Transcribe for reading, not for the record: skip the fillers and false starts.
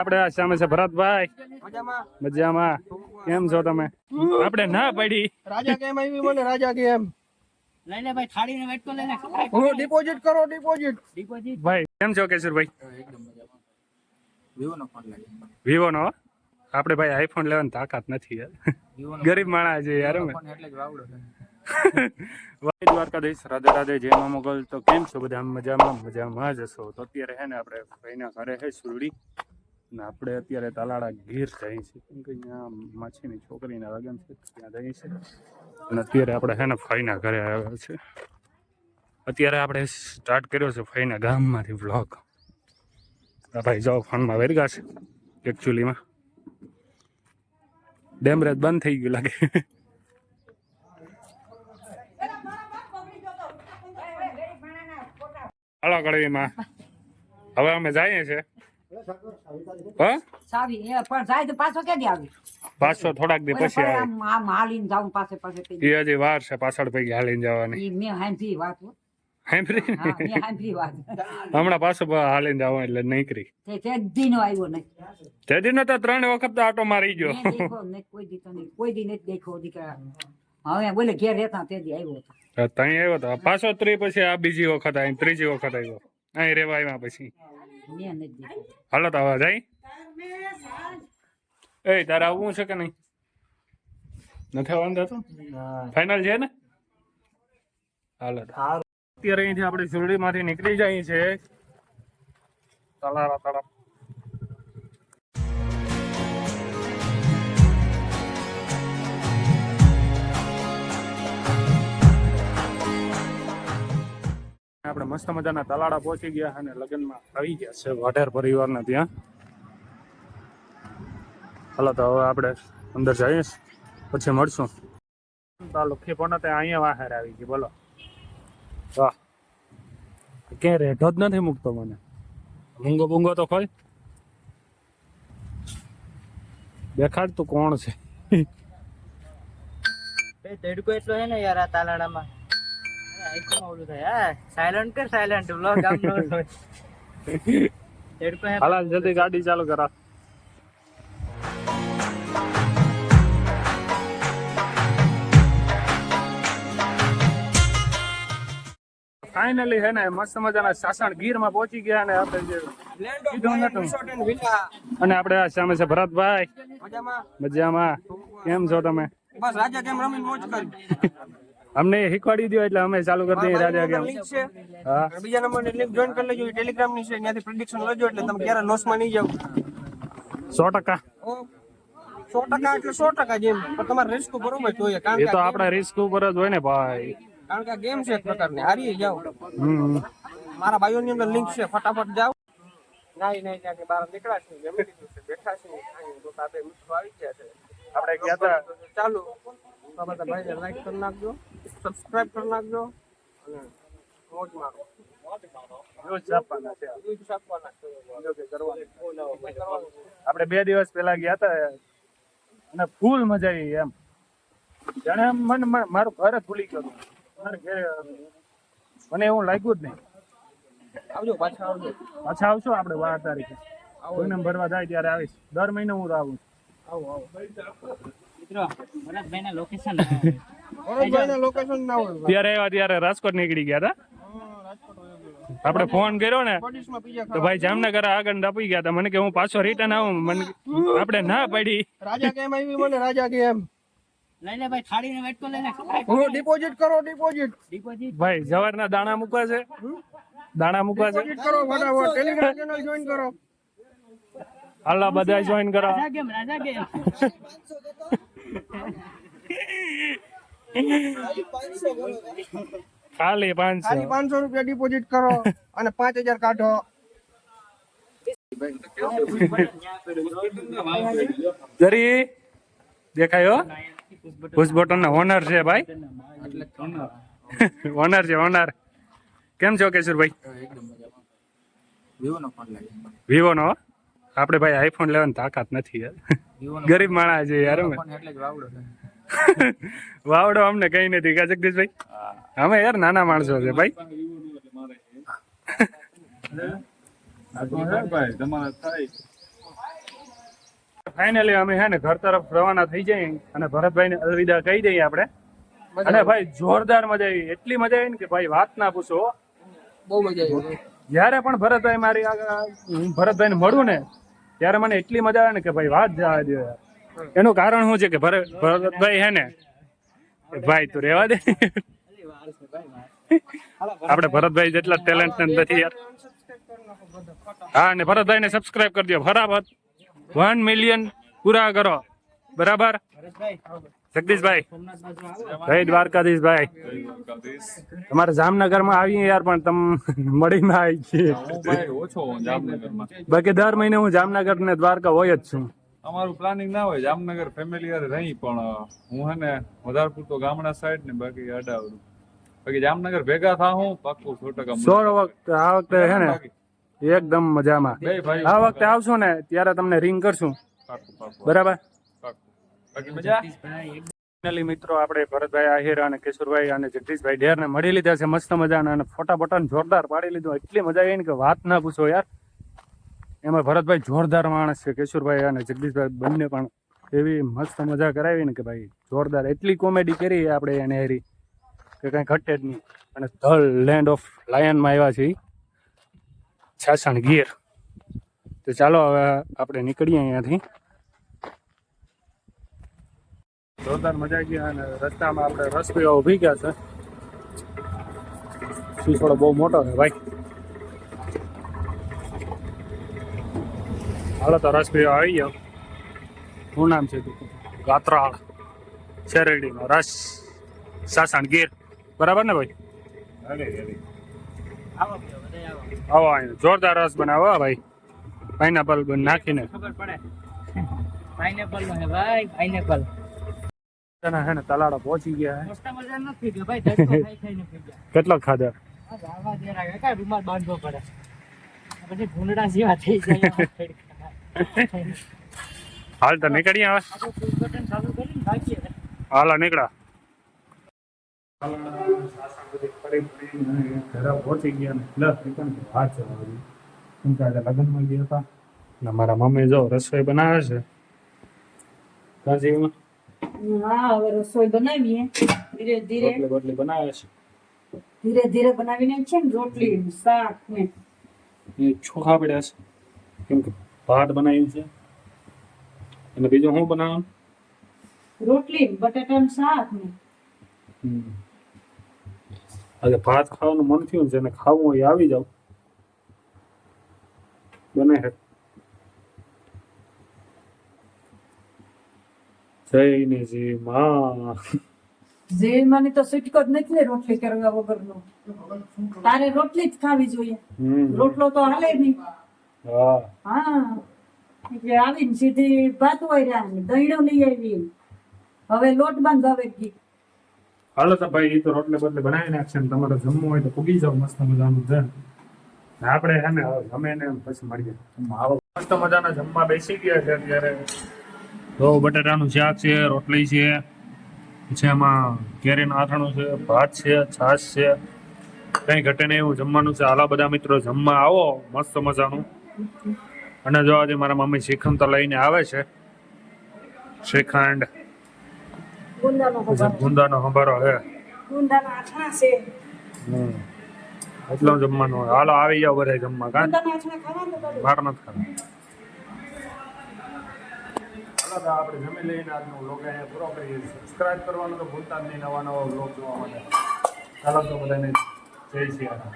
આપણે આ સામે છે ભરતભાઈ મજામાં કેમ છો તમે? આપણે ના પડી રાજા કેમ આવી મને રાજા કેમ લઈ લે ભાઈ થાળીને વેટ તો લઈને ડિપોઝિટ કરો ડિપોઝિટ ભાઈ કેમ છો કેશુરભાઈ? એકદમ મજામાં વિવો નો ફોન લાગ્યો વિવો નો આપણે ભાઈ આઈફોન લેવાની તાકાત નથી યાર ગરીબ માણસ છે યાર અમે એટલે જ વાવડો છે વાય દ્વારકાધીશ રાધે રાધે જય મા મોગલ. તો કેમ છો બધા? મજામાં જ હશો. તો અત્યારે હે ને આપણે ભાઈના ઘરે છે સુરડી ને આપણે અત્યારે તાલાળા ગીર જઈએ છીએ કેમ કે અહીંયા માછીની છોકરીના લગ્ન છે ત્યાં જઈએ છીએ અને અત્યારે આપણે હે ને ફઈના ઘરે આવ્યા છે. અત્યારે આપણે સ્ટાર્ટ કર્યો છે ફઈના ગામમાંથી વ્લોગ. ભાઈ જાઓ ફોનમાં વેરગા છે એકચ્યુઅલીમાં ડેમરેજ બંધ થઈ ગયું લાગે. હાલો કડવીમાં હવે અમે જઈએ છીએ. પાછો થોડાક દી પછી આવે. એ હજી વાર છે પાછળ પૈકી હાલીને જવાની. હમણાં પાછો હાલીને જવા એટલે નીકળી. તે દી નો તો 3 વખત તો આટો મારી ગયો. ત્યાં આવ્યો તો પાછો 3 પછી આ બીજી વખત આવી, ત્રીજી વખત આવ્યો અહીં રેવા આવ્યા પછી. હાલો તો હવે જાય. એ તારે આવવું છે કે નહીં? નથી આવવાનું તો ફાઈનલ છે ને? હાલો અત્યારે અહીંથી આપણે સુરડીમાંથી નીકળી જઈએ છે તલારા તરફ. આપણે મસ્ત મજાના તલાડા પહોંચી ગયા અને લગ્નમાં આવી ગયા છે વાઢેર પરિવારના ત્યાં. હાલો તો હવે આપણે અંદર જઈએ પછી મળશું. લુખી પણ અહીંયા વાહાર આવી ગઈ. બોલો વાહ, ક્યાં રેઢો જ નથી મૂકતો મને. મૂંગો બૂંગો તો ખોલ દેખાડ તું કોણ છે. તડકો એટલો હે ને યાર આ તાલાડામાં. સાયલેન્ટ કર સાયલેન્ટ વ્લોગ આમ નો હોય. તડકો હે. હાલ જલ્દી ગાડી ચાલુ કરા. ફાઇનલી હે ને મસ્ત મજાના સાસણ ગીરમાં પહોંચી ગયા અને આપણે જે અને આપણે આ સામે છે ભરતભાઈ મજામાં કેમ છો તમે? બસ રાજા કેમ રમીને મોજ કરી. અમને શીખવાડી દો એટલે અમે ચાલુ કરી દઈએ રાજા કેમ. હા બીજા નંબરની લિંક જોઈન કરી લેજો, ટેલિગ્રામ ની છે, ત્યાંથી પ્રેડિક્શન લેજો એટલે તમે ક્યારે લોસમાં નહીં જાવ. 100%. 100% એટલે 100% જેમ પણ તમારે રિસ્ક બરોબર જોઈએ એ કારણ તો આપણા રિસ્ક ઉપર જ હોય ને ભાઈ. કારણ કે આ ગેમ છે એક પ્રકારની, હારી જાવ. મારા ભાઈઓની અંદર લિંક છે, ફટાફટ જાવ. નહીં ત્યાંથી બહાર નીકળ્યા છે, જમી લીધું છે, બેઠા છે, તો તાપે મિત્રો આવી ગયા છે. આપણે ગયા હતા ચાલુ તો બધા ભાઈને લાઈક કરી નાખજો, સબસ્ક્રાઇબ કરી નાખજો અને મોજ મારો. આપણે 2 દિવસ પહેલા ગયા હતા અને ફૂલ મજા આવી એમ. જાણે એમ મારું ઘર જ ભૂલી ગયો હતો. મને એવું લાગ્યું જ નહીં. આવજો પાછા આવશો આપણે 12 તારીખે કોઈને ભરવા જાય ત્યારે આવીશ. દર મહિને હું આવું. મિત્રો ભરતભાઈના લોકેશન ત્યારે આવ્યા ત્યારે રાજકોટ નીકળી ગયા હતા. આપણે ફોન કર્યો ને તો ભાઈ જામનગર આગળ આપી ગયા હતા. મને કે હું પાછો રિટર્ન આવું. મને આપણે ના પડી. રાજા કેમ આવી મને રાજા કેમ લઈ લે ભાઈ થાળીને વેટ તો લઈને ડિપોઝિટ કરો ડિપોઝિટ ભાઈ જવારના દાણા મૂકવા છે. દાણા મૂકવા છે. ડિપોઝિટ કરો ફટાફટ. ટેલિગ્રામ ચેનલ જોઈન કરો. હાલો બધા જોઈન કરો. રાજા કેમ ખાલી 500 રૂપિયા ડિપોઝિટ કરો અને 5000 કાઢો. જરી દેખાયો પુશ બટન ના ઓનર છે ભાઈ. ઓનર છે ઓનર. કેમ છો કેશુરભાઈ? એકદમ મજામાં. વિવો નો ફોન લાગ્યો. વિવો નો આપણે ભાઈ આઈફોન લેવાની તાકાત નથી યાર ગરીબ માણસ છે યાર અમે. એટલે જ વાવડો છે. વાવડો અમને કઈ નથી કા જગદીશભાઈ? અમે યાર નાના માણસો છે ભાઈ. ફાઇનલી અમે હે ને ઘર તરફ રવાના થઈ જઈએ અને ભરતભાઈને અલવિદા કહી દઈએ આપણે. અને ભાઈ જોરદાર મજા આવી, એટલી મજા આવી ને કે ભાઈ વાત ના પૂછો. બહુ મજા આવી. જ્યારે પણ ભરતભાઈ મારી હું ભરતભાઈને મળું ને ત્યારે મને એટલી મજા આવે ને કે ભાઈ વાત જવા દો યાર. એનું કારણ શું છે કે ભરતભાઈ હે ને ભાઈ તું રહેવા દે. આપણે ભરતભાઈ જેટલા ટેલેન્ટ નથી યાર. હા ને ભરતભાઈને સબસ્ક્રાઇબ કરી દો ફટાફટ. 1 મિલિયન પૂરા કરો બરાબર. જગદીશભાઈ, જય દ્વારકાધીશભાઈ. તમારે જામનગરમાં આવીએ યાર પણ તમે મળી ના આવી છીએ. બાકી દર મહિને હું જામનગર ને દ્વારકા હોય જ છું. અમારું પ્લાનિંગ ના હોય જામનગર ફેમિલી યાર રહી પણ હું હે ને વધારે પૂરતો ગામડા સાઈડ ને બાકી અડાવડું બાકી જામનગર ભેગા થા હું પાક્કું 100% વખત આ વખતે હે ને એકદમ મજામાં. આ વખતે આવશો ને ત્યારે તમને રિંગ કરશું બરાબર. બાકી મજા. ફાઇનલી મિત્રો આપણે ભરતભાઈ આહિર અને કિશોરભાઈ અને જગદીશભાઈ ઢેરને મળી લીધા છે મસ્ત મજાના અને ફોટા બોટા જોરદાર પાડી લીધું. એટલી મજા આવી ને કે વાત ના પૂછો યાર. એમાં ભરતભાઈ જોરદાર માણસ છે, કિશોરભાઈ અને જગદીશભાઈ બંને પણ એવી મસ્ત મજા કરાવી ને કે ભાઈ જોરદાર. એટલી કોમેડી કરી આપણે એને હેરી કે કંઈ ઘટે જ નહીં. અને ધ લેન્ડ ઓફ લાયનમાં આવ્યા છે છાસણ ગીર. તો ચાલો હવે આપણે નીકળીએ અહીંયાથી. જોરદાર મજા આવી અને રસ્તામાં આપણે રસ પીવા ઊભી ગયા છે. શીશોડો બહુ મોટો છે ભાઈ. હાલો તો રસ પીવા આવી ગયો. શું નામ છે ગાત્રાળ શેરડીનો રસ સાસણ ગીર બરાબર ને ભાઈ. આવો અહીંયા જોરદાર રસ બનાવો ભાઈ. પાઇનેપલ નાખીને ખબર પડે પાઇનેપલ નો હે ભાઈ. પાઇનેપલ હે ને તલાડા પહોંચી ગયા. મોસ્ટા મજા નથી કે ભાઈ ધડકો ખાઈ ખાઈને થઈ ગયા. કેટલો ખાધા? આ જાવા દે રાગે કાઈ રૂમાલ બાંધવો પડે પછી ભૂંડડા જેવા થઈ જાય. હાલ તો નીકળી આવે. આપણે પુશ બટન ચાલુ કરીને ભાગીએ. હાલો નીકળા. ઘરે પહોંચી ગયા ને પ્લસ વાત છે લગ્નમાં ગયા હતા ને મારા મમ્મી જો રસોઈ બનાવે છે. કાજીમાં હા હવે રસોઈ બનાવીએ ધીરે ધીરે રોટલી બોટલી બનાવે છે. ધીરે ધીરે બનાવીને છે ને રોટલી શાક ને એ ચોખા પડ્યા છે કેમ કે ભાત બનાવ્યું છે. અને બીજું શું બનાવવાનું? રોટલી બટાટાનું શાક ને આજે ભાત ખાવાનું મન થયું છે ને ખાવું હોય આવી જાવ બને છે. જઈને જી માં જેવાની તો સુટકો જ નથી ને રોટલી કરવા વગરનો. તારે રોટલી જ ખાવી જોઈએ, રોટલો તો હાલે નહીં. હા હા એટલે આવીને સીધી ભાત હોય રહ્યા ને દહીણું લઈ આવી. હવે લોટ બાંધાવે ગઈ. હાલો તો ભાઈ એ તો રોટલે બદલે બનાવી નાખશે ને તમારે જમવું હોય તો પૂગી જાવ મસ્ત મજાનું છે. આપણે હે ને ગમે ને પછી મળીએ. મસ્ત મજાના જમવા બેસી ગયા છે અત્યારે. તો બટાટાનું શાક છે, રોટલી છે, પછી એમાં કેરીનું આથાણું છે, ભાત છે, છાશ છે, કંઈ ઘટે નહીં એવું જમવાનું છે. હાલો બધા મિત્રો જમવા આવો મસ્ત મજાનું. અને જો આજે મારા મમ્મી શ્રીખંડ તો લઈને આવે છે. શ્રીખંડ ગુંદાનો હંભારો હે, ગુંદાના આથણા છે. એટલું જમવાનું હોય. હાલો આવી જાવ બધા જમવા. કાં ગુંદાના આથણા ખાવાનું બધું. માર નથી ખાવા. હાલો તો આપણે જમી લઈને આજનો વ્લોગ અહીંયા પૂરો કરીએ. સબસ્ક્રાઇબ કરવાનું તો ભૂલતા જ નહીં નવા નવા વ્લોગ જોવા માટે. ચાલો તો બધાને જય શ્રી રામ.